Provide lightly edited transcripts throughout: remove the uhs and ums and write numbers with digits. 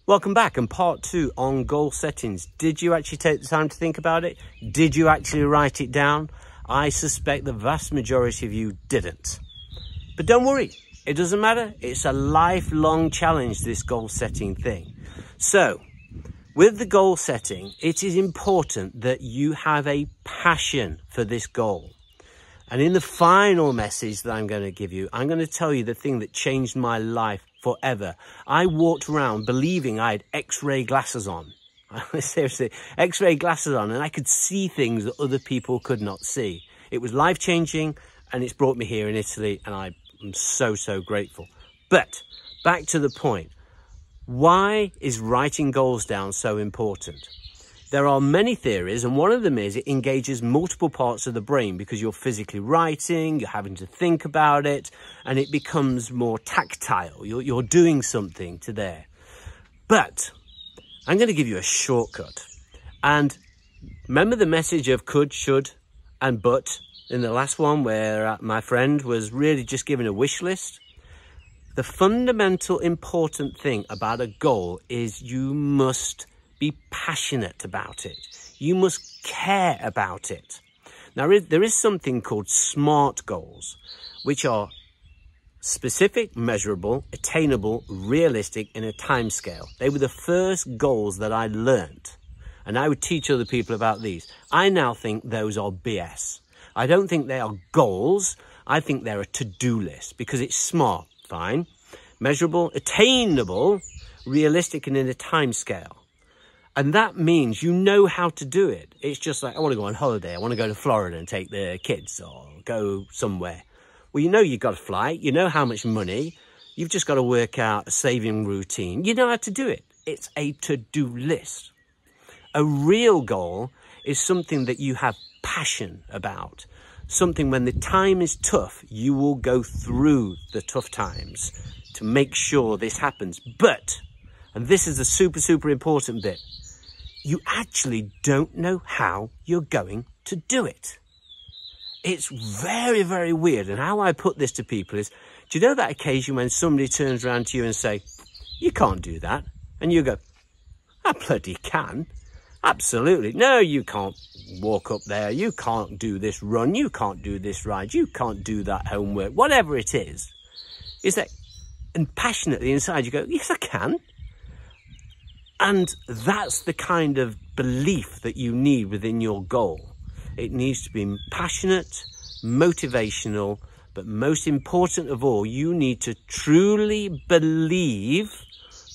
Welcome back, and part 2 on goal settings. Did you actually take the time to think about it? Did you actually write it down? I suspect the vast majority of you didn't. But don't worry, it doesn't matter. It's a lifelong challenge, this goal setting thing. So, with the goal setting, it is important that you have a passion for this goal. And in the final message that I'm going to give you, I'm going to tell you the thing that changed my life forever. I walked around believing I had X-ray glasses on. Seriously, X-ray glasses on, and I could see things that other people could not see. It was life-changing, and it's brought me here in Italy, and I'm so, so grateful. But back to the point. Why is writing goals down so important? There are many theories, and one of them is it engages multiple parts of the brain because you're physically writing, you're having to think about it, and it becomes more tactile. You're doing something to there. But I'm going to give you a shortcut. And remember the message of could, should, and but in the last one where my friend was really just giving a wish list? The fundamental important thing about a goal is you must be passionate about it. You must care about it. Now, there is something called SMART goals, which are specific, measurable, attainable, realistic in a time scale. They were the first goals that I learnt, and I would teach other people about these. I now think those are BS. I don't think they are goals. I think they're a to-do list because it's SMART, fine, measurable, attainable, realistic, and in a time scale. And that means you know how to do it. It's just like, I want to go on holiday. I want to go to Florida and take the kids or go somewhere. Well, you know you've got to fly. You know how much money. You've just got to work out a saving routine. You know how to do it. It's a to-do list. A real goal is something that you have passion about. Something when the time is tough, you will go through the tough times to make sure this happens. But, and this is the super, super important bit, you actually don't know how you're going to do it. It's very, very weird. And how I put this to people is, do you know that occasion when somebody turns around to you and say, you can't do that? And you go, I bloody can. Absolutely. No, you can't walk up there. You can't do this run. You can't do this ride. You can't do that homework. Whatever it is that, and passionately inside you go, yes, I can. And that's the kind of belief that you need within your goal. It needs to be passionate, motivational, but most important of all, you need to truly believe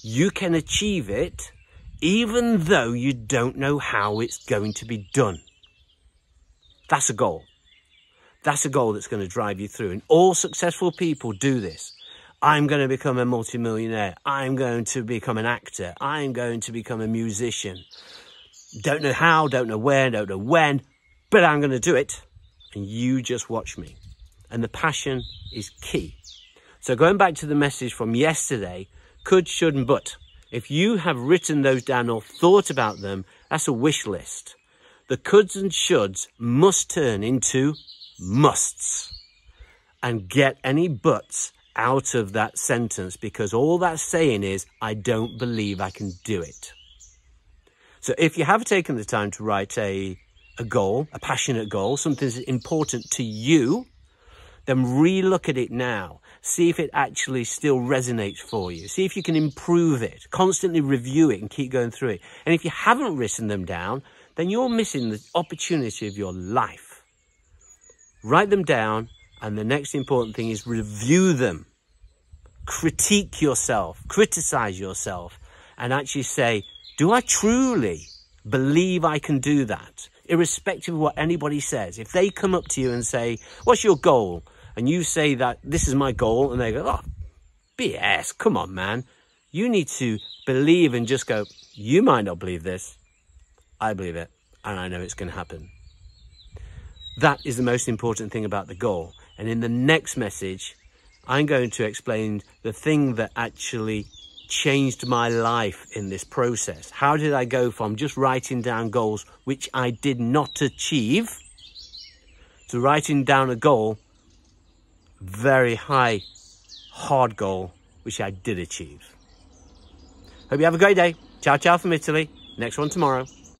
you can achieve it, even though you don't know how it's going to be done. That's a goal. That's a goal that's going to drive you through. And all successful people do this. I'm going to become a multimillionaire. I'm going to become an actor. I'm going to become a musician. Don't know how, don't know where, don't know when, but I'm going to do it. And you just watch me. And the passion is key. So going back to the message from yesterday, could, should, and but. If you have written those down or thought about them, that's a wish list. The coulds and shoulds must turn into musts. And get any buts out of that sentence, because all that's saying is, I don't believe I can do it. So if you have taken the time to write a goal, a passionate goal, something that's important to you, then re-look at it now. See if it actually still resonates for you. See if you can improve it. Constantly review it and keep going through it. And if you haven't written them down, then you're missing the opportunity of your life. Write them down. And the next important thing is review them. Critique yourself, criticize yourself, and actually say, do I truly believe I can do that? Irrespective of what anybody says. If they come up to you and say, what's your goal? And you say that this is my goal, and they go, oh, BS, come on, man. You need to believe and just go, you might not believe this. I believe it, and I know it's going to happen. That is the most important thing about the goal. And in the next message, I'm going to explain the thing that actually changed my life in this process. How did I go from just writing down goals, which I did not achieve, to writing down a goal, very high, hard goal, which I did achieve. Hope you have a great day. Ciao, ciao from Italy. Next one tomorrow.